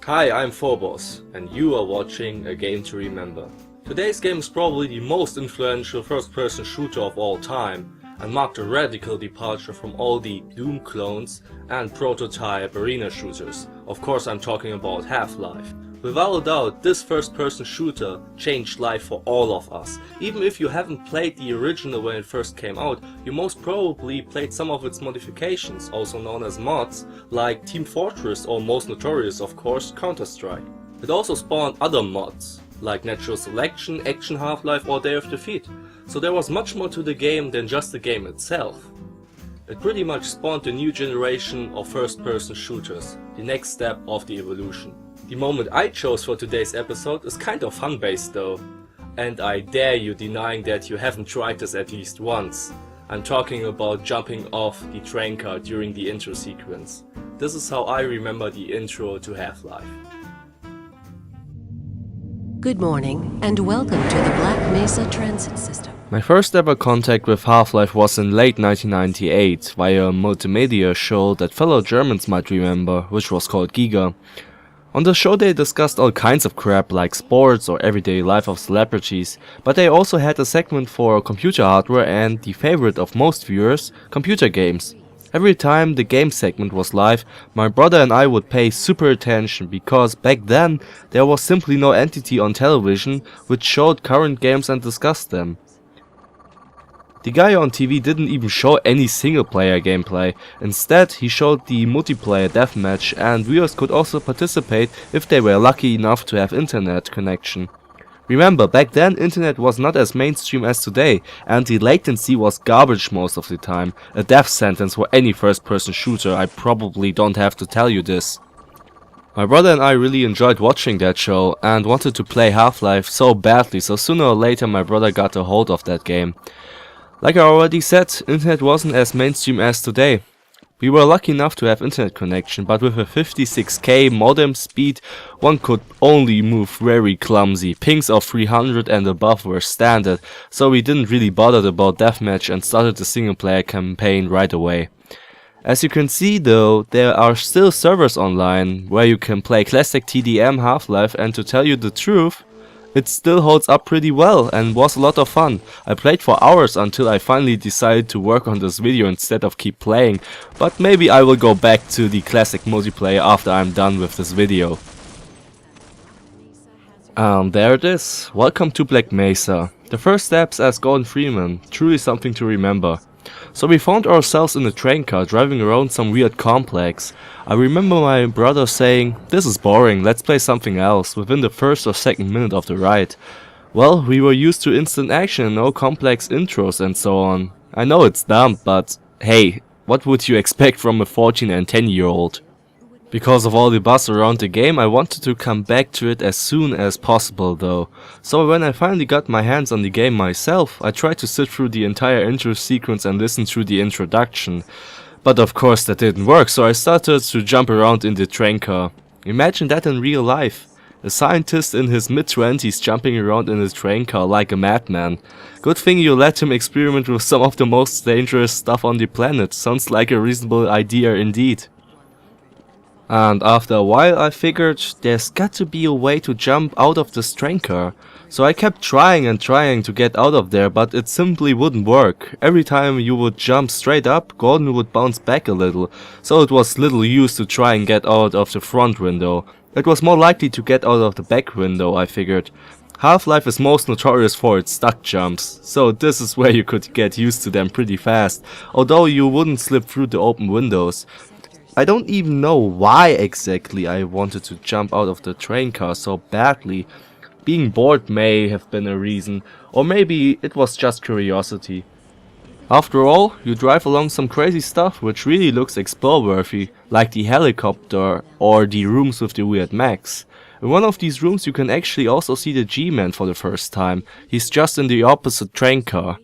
Hi, I'm Phobos, and you are watching A Game to Remember. Today's game is probably the most influential first-person shooter of all time, and marked a radical departure from all the Doom clones and prototype arena shooters. Of course, I'm talking about Half-Life. Without a doubt, this first-person shooter changed life for all of us. Even if you haven't played the original when it first came out, you most probably played some of its modifications, also known as mods, like Team Fortress or most notorious of course, Counter-Strike. It also spawned other mods, like Natural Selection, Action Half-Life or Day of Defeat, so there was much more to the game than just the game itself. It pretty much spawned a new generation of first-person shooters, the next step of the evolution. The moment I chose for today's episode is kind of fun-based though, and I dare you denying that you haven't tried this at least once. I'm talking about jumping off the Traincar during the intro sequence. This is how I remember the intro to Half-Life. Good morning and welcome to the Black Mesa Transit System. My first ever contact with Half-Life was in late 1998 via a multimedia show that fellow Germans might remember, which was called Giga. On the show they discussed all kinds of crap like sports or everyday life of celebrities, but they also had a segment for computer hardware and, the favorite of most viewers, computer games. Every time the game segment was live, my brother and I would pay super attention because back then there was simply no entity on television which showed current games and discussed them. The guy on TV didn't even show any single player gameplay, instead he showed the multiplayer deathmatch, and viewers could also participate if they were lucky enough to have internet connection. Remember, back then internet was not as mainstream as today, and the latency was garbage most of the time, a death sentence for any first person shooter. I probably don't have to tell you this. My brother and I really enjoyed watching that show and wanted to play Half-Life so badly, so sooner or later my brother got a hold of that game. Like I already said, internet wasn't as mainstream as today. We were lucky enough to have internet connection, but with a 56k modem speed, one could only move very clumsy. Pings of 300 and above were standard, so we didn't really bother about deathmatch and started the single player campaign right away. As you can see though, there are still servers online where you can play classic TDM Half-Life, and to tell you the truth, it still holds up pretty well and was a lot of fun. I played for hours until I finally decided to work on this video instead of keep playing, but maybe I will go back to the classic multiplayer after I'm done with this video. There it is. Welcome to Black Mesa. The first steps as Gordon Freeman, truly something to remember. So we found ourselves in a train car driving around some weird complex. I remember my brother saying, "This is boring, let's play something else," within the first or second minute of the ride. Well, we were used to instant action and no complex intros and so on. I know it's dumb, but hey, what would you expect from a 14 and 10-year-old? Because of all the buzz around the game, I wanted to come back to it as soon as possible though. So when I finally got my hands on the game myself, I tried to sit through the entire intro sequence and listen through the introduction. But of course that didn't work, so I started to jump around in the train car. Imagine that in real life. A scientist in his mid-20s jumping around in a train car like a madman. Good thing you let him experiment with some of the most dangerous stuff on the planet. Sounds like a reasonable idea indeed. And after a while I figured there's got to be a way to jump out of this train car. So I kept trying and trying to get out of there, but it simply wouldn't work. Every time you would jump straight up, Gordon would bounce back a little, so it was little use to try and get out of the front window. It was more likely to get out of the back window, I figured. Half-Life is most notorious for its stuck jumps, so this is where you could get used to them pretty fast, although you wouldn't slip through the open windows. I don't even know why exactly I wanted to jump out of the train car so badly. Being bored may have been a reason, or maybe it was just curiosity. After all, you drive along some crazy stuff which really looks explore-worthy, like the helicopter or the rooms with the weird mechs. In one of these rooms you can actually also see the G-Man for the first time. He's just in the opposite train car.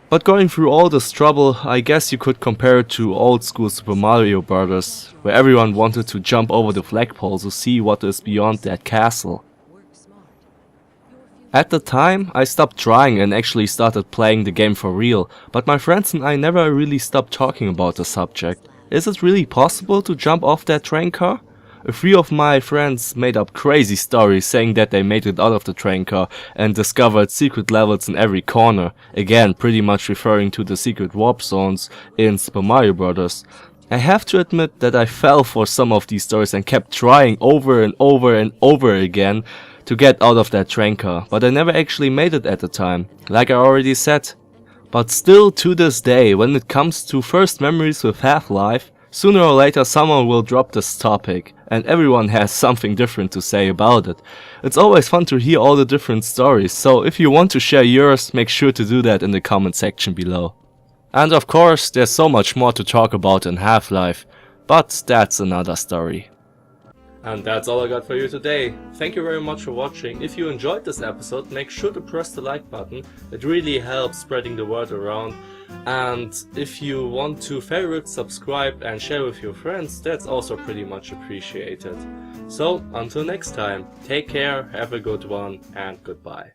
But going through all this trouble, I guess you could compare it to old school Super Mario Bros., where everyone wanted to jump over the flagpole to see what is beyond that castle. At the time, I stopped trying and actually started playing the game for real, but my friends and I never really stopped talking about the subject. Is it really possible to jump off that train car? A few of my friends made up crazy stories saying that they made it out of the train car and discovered secret levels in every corner, again pretty much referring to the secret warp zones in Super Mario Bros. I have to admit that I fell for some of these stories and kept trying over and over and over again to get out of that train car, but I never actually made it at the time, like I already said. But still to this day, when it comes to first memories with Half-Life, sooner or later someone will drop this topic, and everyone has something different to say about it. It's always fun to hear all the different stories, so if you want to share yours, make sure to do that in the comment section below. And of course, there's so much more to talk about in Half-Life, but that's another story. And that's all I got for you today. Thank you very much for watching. If you enjoyed this episode, make sure to press the like button. It really helps spreading the word around. And if you want to favorite, subscribe and share with your friends, that's also pretty much appreciated. So until next time, take care, have a good one, and goodbye.